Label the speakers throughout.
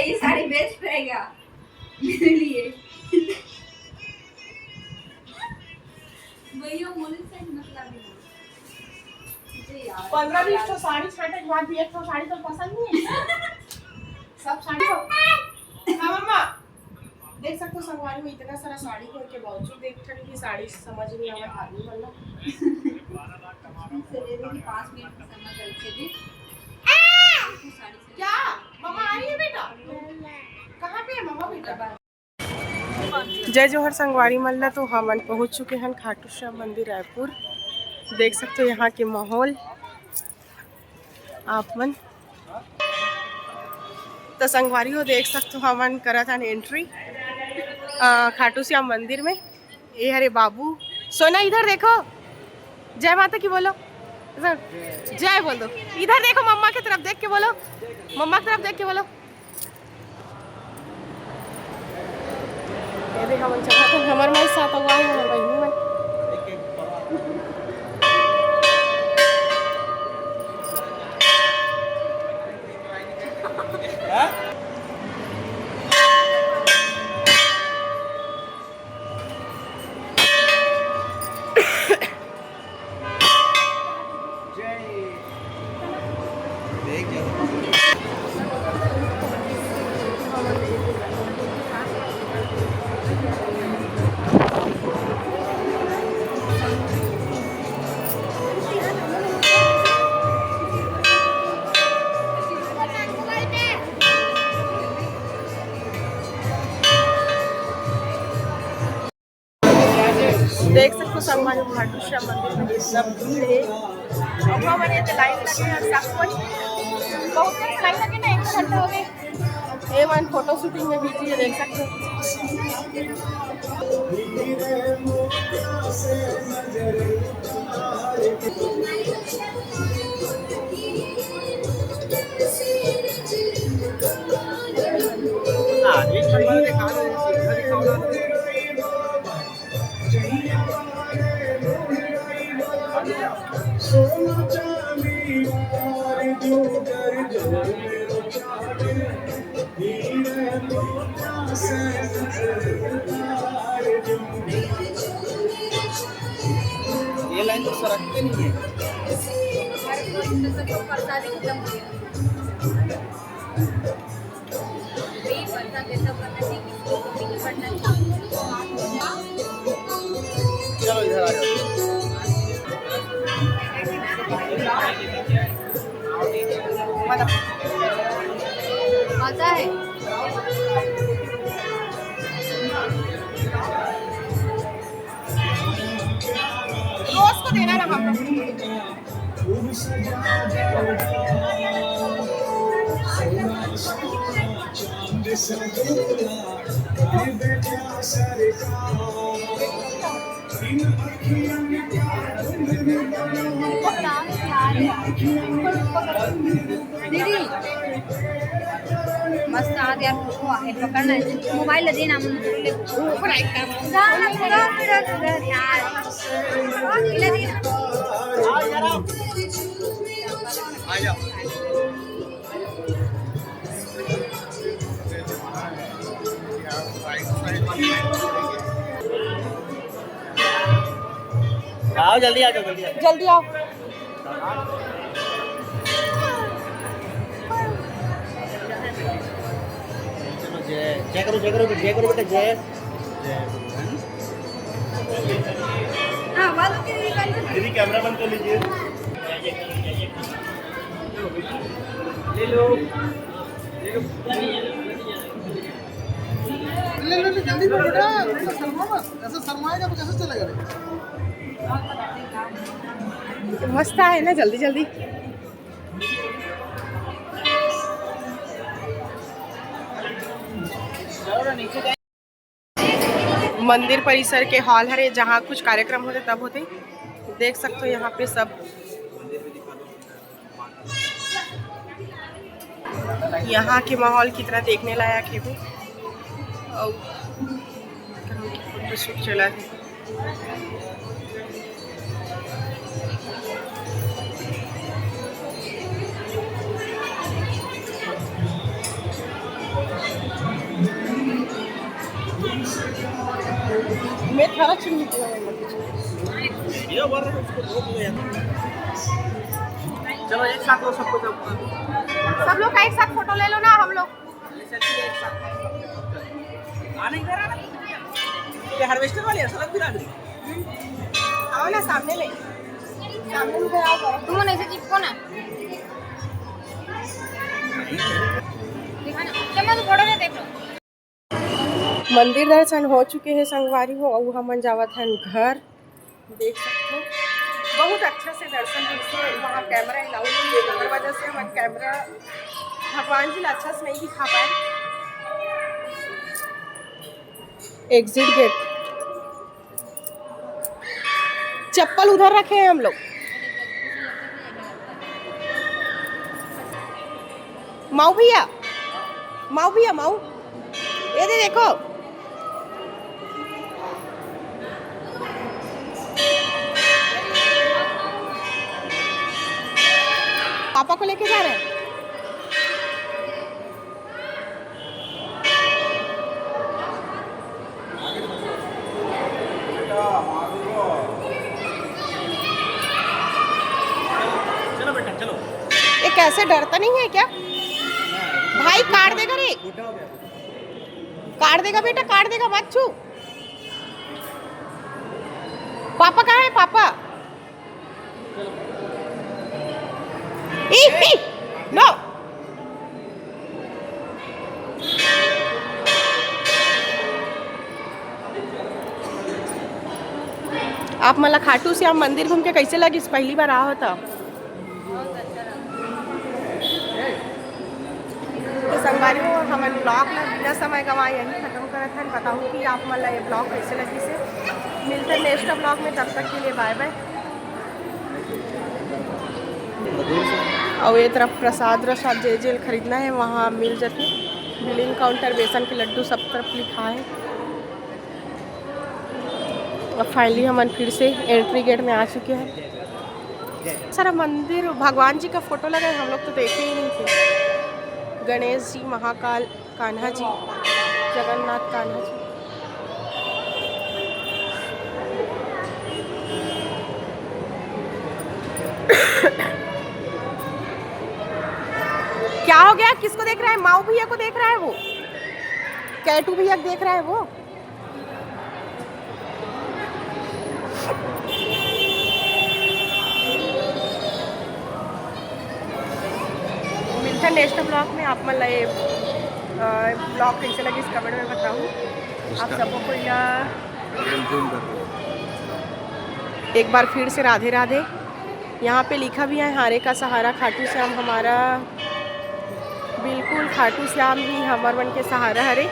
Speaker 1: ये साड़ी बेस्ट रहेगा मेरे लिए। भैया मोले से मतलब
Speaker 2: 15-20 तो साड़ी छाटे के बाद भी एक तो साड़ी तो पसंद नहीं है। सब साड़ी को हाँ मम्मा देख सकते हो संगवारी में इतना सारा साड़ी को के बावजूद देख रही कि साड़ी समझ नहीं आवे आदमी वाला
Speaker 1: से ले देंगे 5 मिनट में समझ अच्छे भी।
Speaker 2: क्या मम्मा आ रही है बेटा? कहाँ पे है मम्मा बेटा? जय जोहर संगवारी मल्ला। तो हम पहुँच चुके हैं खाटू श्याम मंदिर रायपुर। देख सकते हो यहाँ के माहौल आप मन। तो संगवारी हो देख सकते हो हमन करत हन एंट्री खाटू श्याम मंदिर में। ये हरे बाबू सोना इधर देखो, जय माता की बोलो, जय बोल दो। इधर देखो मम्मा की तरफ देख के बोलो, मम्मा की तरफ देख के बोलो। ये देख हमन चलत हन हमर माई साथ हुआ है हमर बहिनी में। देख सकते हो संगवारी खाटू श्याम मंदिर में कितना भीड़ है। अब हमारे तो लाइन लगे हैं सब कुछ बहुत लाइन लगे ना 1 घंटा हो गए। ये वन फोटो शूटिंग में बिजी है देख सकते हो।
Speaker 3: ये लाइन तो सरकते नहीं है। चलो इधर आ जाओ।
Speaker 1: मजा है।
Speaker 2: रोज को देना ना हम
Speaker 1: दीदी मस्त आज यार फोटो आहे पकड़ना है मोबाइल देना मुझे पढ़ाई कर गाना पूरा पूरा यार ले दी
Speaker 3: आ जाओ। आओ जल्दी आ जाओ,
Speaker 2: जल्दी आओ।
Speaker 3: चलो जय करो बेटा जय।
Speaker 1: हां बात के
Speaker 3: दीदी कैमरा बंद कर लीजिए। ले लो
Speaker 4: जल्दी बेटा, ऐसा शर्माएगा तो कैसे चलेगा रे?
Speaker 2: मस्त है ना, जल्दी जल्दी। मंदिर परिसर के हॉल है जहाँ कुछ कार्यक्रम होते तब होते देख सकते हो यहाँ पे सब। यहाँ के माहौल कितना देखने लायक है वो। और फोटो शूट चला है। मैं थारा चुनी किया
Speaker 3: वीडियो बन रहा है उसको रोक लो यार। चलो एक साथ लो सबको
Speaker 2: सब लोग का एक साथ फोटो ले लो ना हम लोग।
Speaker 3: आने इधर आना। ये हार्वेस्टर वाली है सड़क भी रही।
Speaker 2: आओ ना सामने ले, सामने उधर आओ करो।
Speaker 1: तुम ऐसे चिपको ना, दिखा ना चम्मा तो फोटो ले देख लो।
Speaker 2: मंदिर दर्शन हो चुके हैं संगवारी हो, और हम जावत हैं घर। देख सकते हो बहुत अच्छा से दर्शन से वहाँ कैमरा अलाउ नहीं है, अगर वजह से हम कैमरा भगवान जी अच्छा से नहीं दिखा पाए। एग्जिट गेट, चप्पल उधर रखे हैं हम लोग। माऊ भैया, माऊ भैया, माऊ ये दे देखो। पापा को लेके जा रहे हैं।
Speaker 3: चलो बेटा चलो।
Speaker 2: ये कैसे डरता नहीं है क्या? भाई काट देगा रे, काट देगा बेटा, काट देगा, मत छू। पापा कहाँ है पापा? नो आप मला खाटू श्याम मंदिर घूम के कैसे लगी? पहली बार आ होता तो संगवारी हो हमारे ब्लॉग में बिना समय गंवाए यही खत्म करत हैं। बताऊँ कि आप मला ये ब्लॉग कैसे लगी से। मिलते हैं नेक्स्ट ब्लॉग में, तब तक के लिए बाय बाय। और ये तरफ प्रसाद रसाद जे जेल खरीदना है वहाँ मिल जाते। बिलिंग काउंटर, बेसन के लड्डू सब तरफ लिखा है। और फाइनली हम फिर से एंट्री गेट में आ चुके हैं। सारा मंदिर भगवान जी का फोटो लगा है, हम लोग तो देखे ही नहीं थे। गणेश जी, महाकाल, कान्हा जी, जगन्नाथ कान्हा जी। क्या हो गया? किसको देख रहा है? माऊ भैया को देख रहा है वो, कैटू भैया को देख रहा है वो। मिलते हैं नेक्स्ट ब्लॉग में। आप मला ये ब्लॉग कैसे लगे इस कमेंट में बताऊँ। आप सबको यह एक बार फिर से राधे राधे। यहाँ पे लिखा भी है हारे का सहारा खाटू श्याम हमारा, बिल्कुल खाटू श्याम ही हमार मन के सहारा हरे।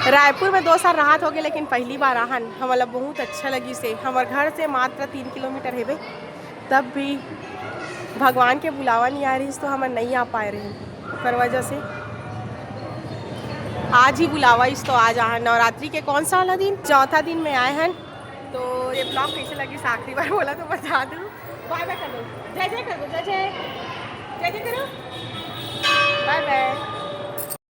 Speaker 2: रायपुर में 2 साल राहत हो गए, लेकिन पहली बार आहन हमारा बहुत अच्छा लगी से। हमारे घर से मात्र 3 किलोमीटर है, तब भी भगवान के बुलावा नहीं आ रही तो हम नहीं आ पाए रहे। पर वजह से आज ही बुलावा इस तो आज आहन। नवरात्रि के कौन सा वाला दिन, चौथा दिन में आए हैं। तो ये ब्लॉग कैसे लगी आखिरी बार बोला तो बता दूँ। बाय बाय कर दो, जय जय कर दो, जय जय, जय जय करो, बाय बाय।